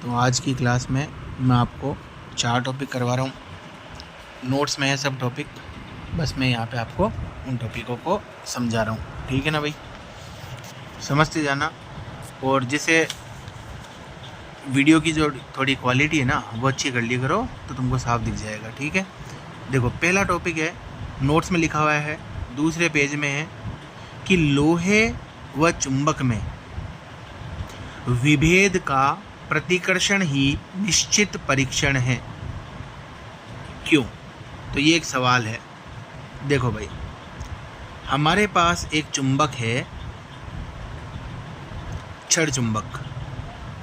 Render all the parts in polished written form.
तो आज की क्लास में मैं आपको 4 टॉपिक करवा रहा हूँ। नोट्स में है सब टॉपिक, बस मैं यहाँ पे आपको उन टॉपिकों को समझा रहा हूँ। ठीक है ना भाई, समझते जाना। और जिसे वीडियो की जो थोड़ी क्वालिटी है ना वो अच्छी कर ली करो तो तुमको साफ दिख जाएगा। ठीक है, देखो पहला टॉपिक है, नोट्स में लिखा हुआ है, दूसरे पेज में है कि लोहे व चुंबक में विभेद का प्रतिकर्षण ही निश्चित परीक्षण है। क्यों? तो ये एक सवाल है। देखो भाई, हमारे पास एक चुंबक है, छड़ चुंबक,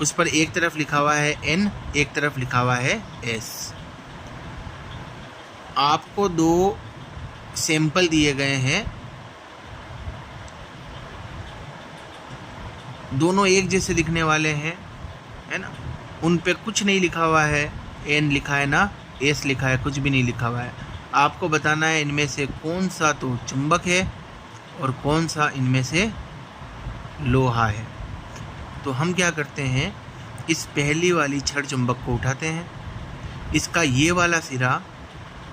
उस पर एक तरफ लिखा हुआ है N, एक तरफ लिखा हुआ है S। आपको 2 सैंपल दिए गए हैं, दोनों एक जैसे दिखने वाले हैं, है ना। उन पे कुछ नहीं लिखा हुआ है, N लिखा है ना S लिखा है, कुछ भी नहीं लिखा हुआ है। आपको बताना है इनमें से कौन सा तो चुंबक है और कौन सा इनमें से लोहा है। तो हम क्या करते हैं, इस पहली वाली छड़ चुंबक को उठाते हैं, इसका ये वाला सिरा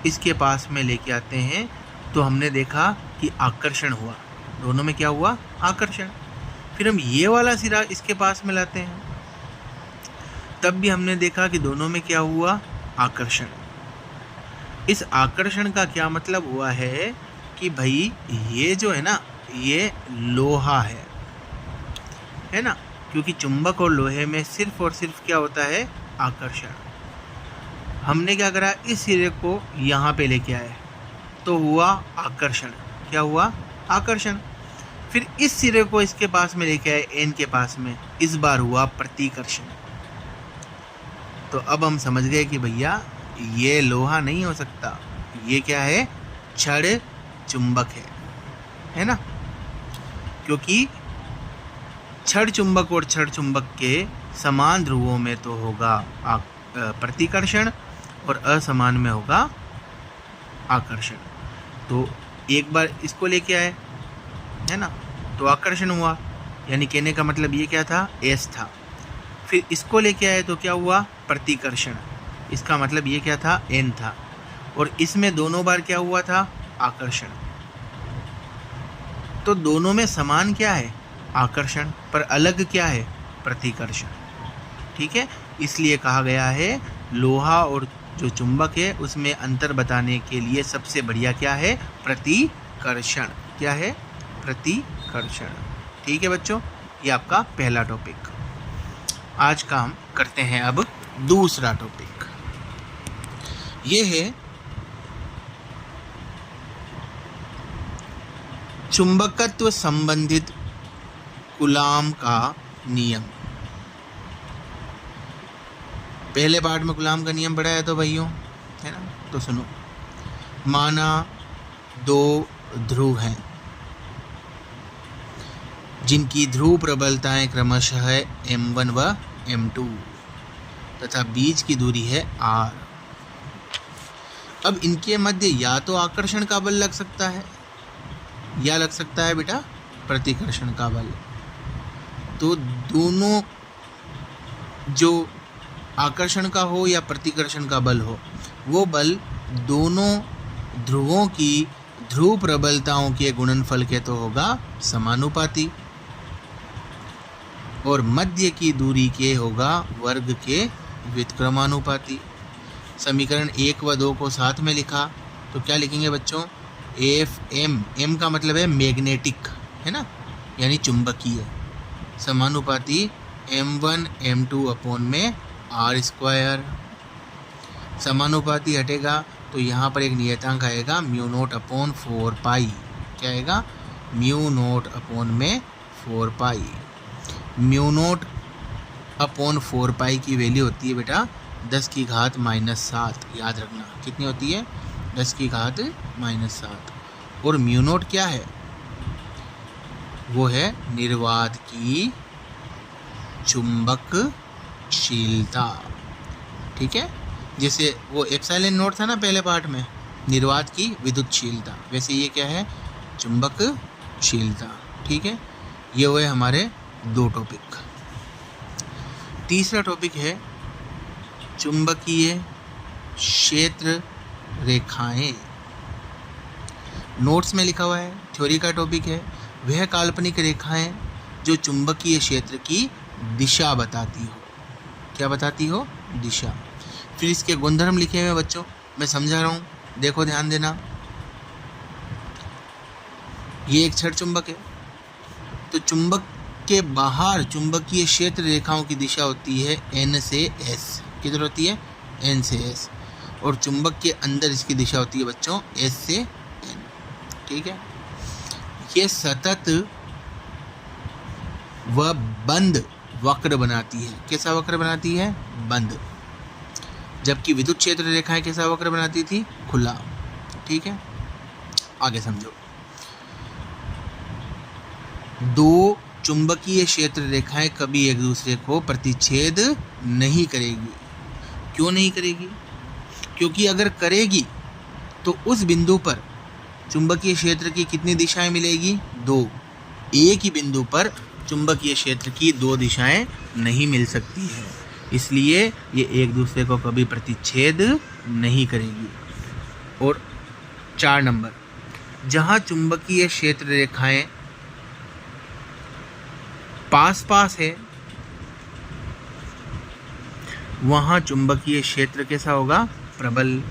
इसके पास में लेके आते हैं, तो हमने देखा कि आकर्षण हुआ, दोनों में क्या हुआ, आकर्षण। फिर हम ये वाला सिरा इसके पास में लाते हैं, तब भी हमने देखा कि दोनों में क्या हुआ, आकर्षण। इस आकर्षण का क्या मतलब हुआ है कि भाई ये जो है ना ये लोहा है ना, क्योंकि चुंबक और लोहे में सिर्फ और सिर्फ क्या होता है, आकर्षण। हमने क्या करा, इस सिरे को यहाँ पे लेके आए तो हुआ आकर्षण। क्या हुआ, आकर्षण। फिर इस सिरे को इसके पास में लेके आए, N के पास में, इस बार हुआ प्रतिकर्षण। तो अब हम समझ गए कि भैया ये लोहा नहीं हो सकता, ये क्या है, छड़ चुंबक है ना। क्योंकि छड़ चुंबक और छड़ चुंबक के समान ध्रुवों में तो होगा प्रतिकर्षण और असमान में होगा आकर्षण। तो एक बार इसको लेके आए, है ना, तो आकर्षण हुआ, यानी कहने का मतलब ये क्या था, S था। फिर इसको लेके आए तो क्या हुआ, प्रतिकर्षण, इसका मतलब ये क्या था, N था। और इसमें दोनों बार क्या हुआ था, आकर्षण। तो दोनों में समान क्या है, आकर्षण, पर अलग क्या है, प्रतिकर्षण। ठीक है, इसलिए कहा गया है लोहा और जो चुंबक है उसमें अंतर बताने के लिए सबसे बढ़िया क्या है, प्रतिकर्षण। क्या है, प्रतिकर्षण। ठीक है बच्चों, ये आपका पहला टॉपिक। आज का हम करते हैं अब दूसरा टॉपिक। ये है चुंबकत्व संबंधित कूलाम का नियम। पहले पार्ट में कूलाम का नियम पढ़ा है तो भाइयों, है ना। तो सुनो, माना 2 ध्रुव हैं जिनकी ध्रुव प्रबलताएं क्रमशः है M1 व M2 तथा बीच की दूरी है R। अब इनके मध्य या तो आकर्षण का बल लग सकता है या लग सकता है बेटा प्रतिकर्षण का बल। तो दोनों, जो आकर्षण का हो या प्रतिकर्षण का बल हो, वो बल दोनों ध्रुवों की ध्रुव प्रबलताओं के गुणनफल के तो होगा समानुपाती, और मध्य की दूरी के होगा वर्ग के व्युत्क्रमानुपाती। समीकरण 1 व 2 को साथ में लिखा तो क्या लिखेंगे बच्चों, FM, M का मतलब है मैग्नेटिक, है ना, यानी चुंबकीय, समानुपाती M1 M2 अपॉन में R²। समानुपाती हटेगा तो यहाँ पर एक नियतांक आएगा μ0/4π। क्या आएगा, μ0/4π। μ0/4π की वैल्यू होती है बेटा 10⁻⁻7। याद रखना कितनी होती है, 10⁻⁻7। और μ0 क्या है, वो है निर्वात की चुंबकशीलता। ठीक है, जैसे वो एप्सिलॉन नोट था ना पहले पार्ट में, निर्वात की विद्युतशीलता, वैसे ये क्या है, चुंबकशीलता। ठीक है, ये हुए हमारे 2 टॉपिक। तीसरा टॉपिक है चुंबकीय क्षेत्र रेखाएं। नोट्स में लिखा हुआ है, थ्योरी का टॉपिक है। वह काल्पनिक रेखाएं जो चुंबकीय क्षेत्र की दिशा बताती हो। क्या बताती हो? दिशा। फिर इसके गुणधर्म लिखे हुए बच्चों, मैं समझा रहा हूँ, देखो ध्यान देना। ये एक छड़ चुंबक है, तो चुंबक के बाहर चुंबकीय क्षेत्र रेखाओं की दिशा होती है N से S। किधर होती है? N से S। और चुंबक के अंदर इसकी दिशा होती है बच्चों S से N। ठीक है। ये सतत व बंद वक्र बनाती है। कैसा वक्र बनाती है? बंद। जबकि विद्युत क्षेत्र रेखाएं कैसा वक्र बनाती थी? खुला। ठीक है, आगे समझो। दो चुंबकीय क्षेत्र रेखाएं कभी एक दूसरे को प्रतिच्छेद नहीं करेगी। क्यों नहीं करेगी? क्योंकि अगर करेगी तो उस बिंदु पर चुंबकीय क्षेत्र की कितनी दिशाएं मिलेगी? 2। एक ही बिंदु पर चुंबकीय क्षेत्र की 2 दिशाएं नहीं मिल सकती है, इसलिए ये एक दूसरे को कभी प्रतिच्छेद नहीं करेगी। और 4 नंबर, जहां चुंबकीय क्षेत्र रेखाएं पास पास है वहां चुंबकीय क्षेत्र कैसा होगा? प्रबल।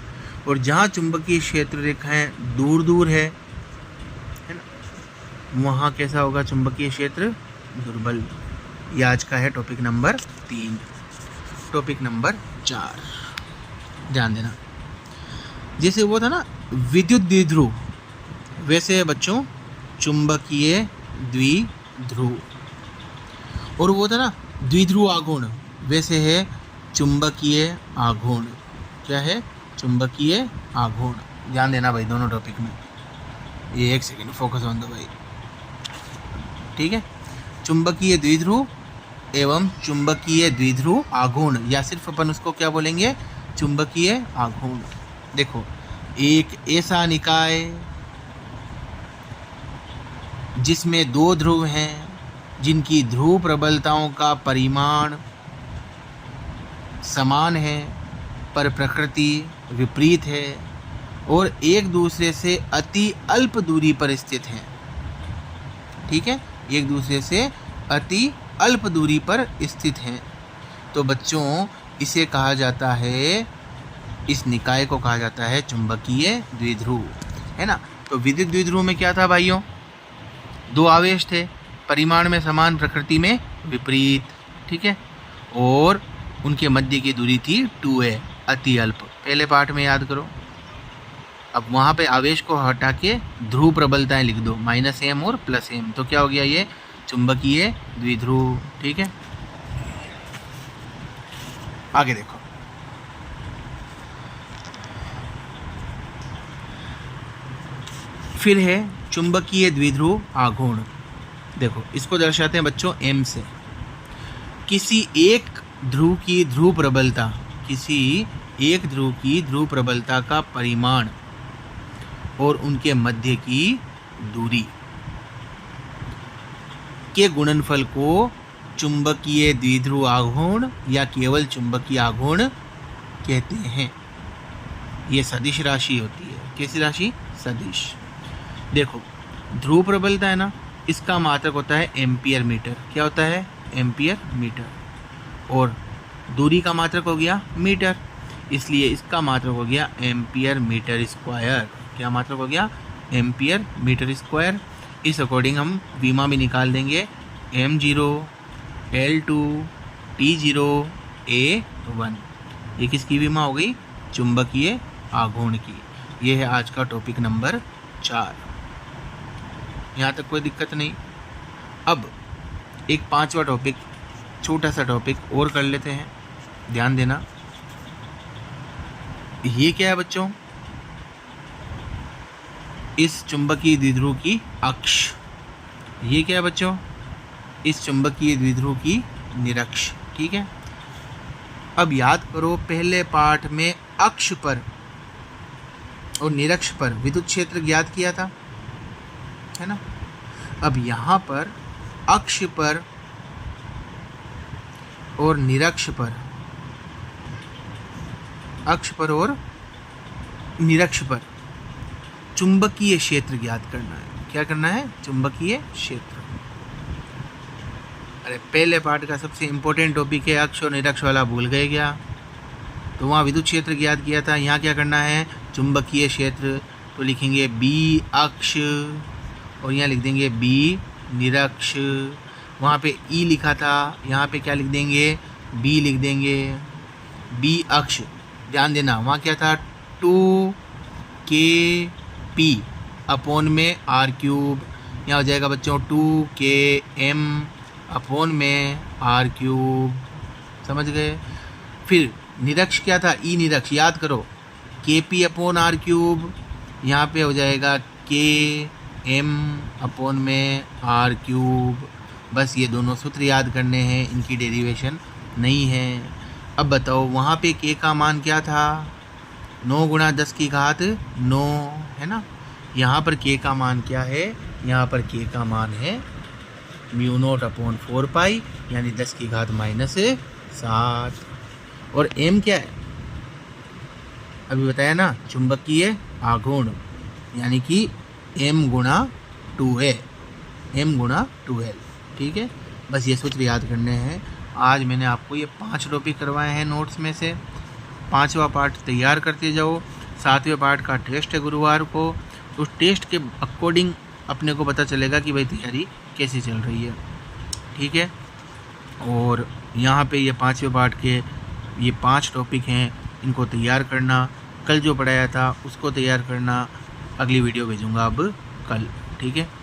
और जहां चुंबकीय क्षेत्र रेखाएं दूर दूर है ना, वहां कैसा होगा चुंबकीय क्षेत्र? दुर्बल। ये आज का है टॉपिक नंबर 3। टॉपिक नंबर 4 ध्यान देना। जैसे वो था ना विद्युत द्विध्रुव, वैसे है बच्चों चुंबकीय द्विध्रुव। और वो था ना द्विध्रुव आघूर्ण, वैसे है चुंबकीय आघूर्ण। क्या है? चुंबकीय आघूर्ण। ध्यान देना भाई दोनों टॉपिक में। ये एक सेकंड फोकस ऑन दो भाई। ठीक है, चुंबकीय द्विध्रुव एवं चुंबकीय द्विध्रुव आघूर्ण, या सिर्फ अपन उसको क्या बोलेंगे? चुंबकीय आघूर्ण। देखो, एक ऐसा निकाय जिसमें 2 ध्रुव हैं, जिनकी ध्रुव प्रबलताओं का परिमाण समान है पर प्रकृति विपरीत है और एक दूसरे से अति अल्प दूरी पर स्थित हैं। ठीक है, एक दूसरे से अति अल्प दूरी पर स्थित हैं, तो बच्चों इसे कहा जाता है, इस निकाय को कहा जाता है चुंबकीय द्विध्रुव, है ना। तो विद्युत द्विध्रुव में क्या था भाइयों? 2 आवेश थे, परिमाण में समान, प्रकृति में विपरीत। ठीक है, और उनके मध्य की दूरी थी 2a, अति अल्प। पहले पाठ में याद करो। अब वहाँ पे आवेश को हटा के ध्रुव प्रबलताएं लिख दो, -m और +m, तो क्या हो गया? ये चुंबकीय द्विध्रुव। ठीक है, आगे देखो। फिर है चुंबकीय द्विध्रुव आघूर्ण। देखो, इसको दर्शाते हैं बच्चों m से। किसी एक ध्रुव की ध्रुव प्रबलता, किसी एक ध्रुव की ध्रुव प्रबलता का परिमाण और उनके मध्य की दूरी के गुणनफल को चुंबकीय द्विध्रुव आघूर्ण या केवल चुंबकीय आघूर्ण कहते हैं। ये सदिश राशि होती है। कैसी राशि? सदिश। देखो, ध्रुव प्रबलता है ना, इसका मात्रक होता है एम्पियर मीटर। क्या होता है? Ampere metre. और दूरी का मात्रक हो गया मीटर, इसलिए इसका मात्रक हो गया एम्पियर मीटर स्क्वायर। क्या मात्रक हो गया? Ampere metre square. इस अकॉर्डिंग हम विमा भी निकाल देंगे, m0, L2, T0, A1। ये किसकी विमा हो गई? चुंबकीय आघूर्ण की। ये है आज का टॉपिक नंबर 4। यहाँ तक कोई दिक्कत नहीं। अब एक 5वां टॉपिक, छोटा सा टॉपिक और कर लेते हैं, ध्यान देना। ये क्या है बच्चों? इस चुंबकीय द्विध्रुव की अक्ष। ये क्या है बच्चों? इस चुंबकीय द्विध्रुव की निरक्ष। ठीक है, अब याद करो, पहले पाठ में अक्ष पर और निरक्ष पर विद्युत क्षेत्र ज्ञात किया था, है ना। अब यहाँ पर अक्ष पर और निरक्ष पर अक्ष पर और निरक्ष पर चुंबकीय क्षेत्र ज्ञात करना है। क्या करना है? चुंबकीय क्षेत्र। अरे पहले पार्ट का सबसे इम्पोर्टेंट टॉपिक है अक्ष और निरक्ष वाला, भूल गए क्या? तो वहाँ विद्युत क्षेत्र ज्ञात किया था, यहाँ क्या करना है? चुंबकीय क्षेत्र। तो लिखेंगे बी अक्ष और यहाँ लिख देंगे बी निरक्ष। वहाँ पे ई लिखा था, यहाँ पे क्या लिख देंगे? बी लिख देंगे। बी अक्ष, ध्यान देना वहाँ क्या था? 2kp अपॉन में r³। यहाँ हो जाएगा बच्चों 2km अपॉन में r³। समझ गए? फिर निरक्ष क्या था? ई निरक्ष, याद करो kp अपॉन r³। यहाँ पे हो जाएगा km अपॉन में r³। बस ये दोनों सूत्र याद करने हैं, इनकी डेरिवेशन नहीं है। अब बताओ वहाँ पे k का मान क्या था? 9 × 10⁹ है ना। यहाँ पर k का मान क्या है? यहाँ पर k का मान है μ0/4π यानी 10⁻⁻7। और m क्या है? अभी बताया ना, चुंबकीय आघूर्ण, यानी कि m × 2a, m × 2l। ठीक है, बस ये सूत्र याद करने हैं। आज मैंने आपको ये 5 टॉपिक करवाए हैं नोट्स में से। 5वां पार्ट तैयार करते जाओ। 7वें पार्ट का टेस्ट है गुरुवार को। उस टेस्ट के अकॉर्डिंग अपने को पता चलेगा कि भाई तैयारी कैसी चल रही है। ठीक है, और यहाँ पे ये 5वें पार्ट के ये 5 टॉपिक हैं, इनको तैयार करना। कल जो पढ़ाया था उसको तैयार करना। अगली वीडियो भेजूँगा अब कल। ठीक है।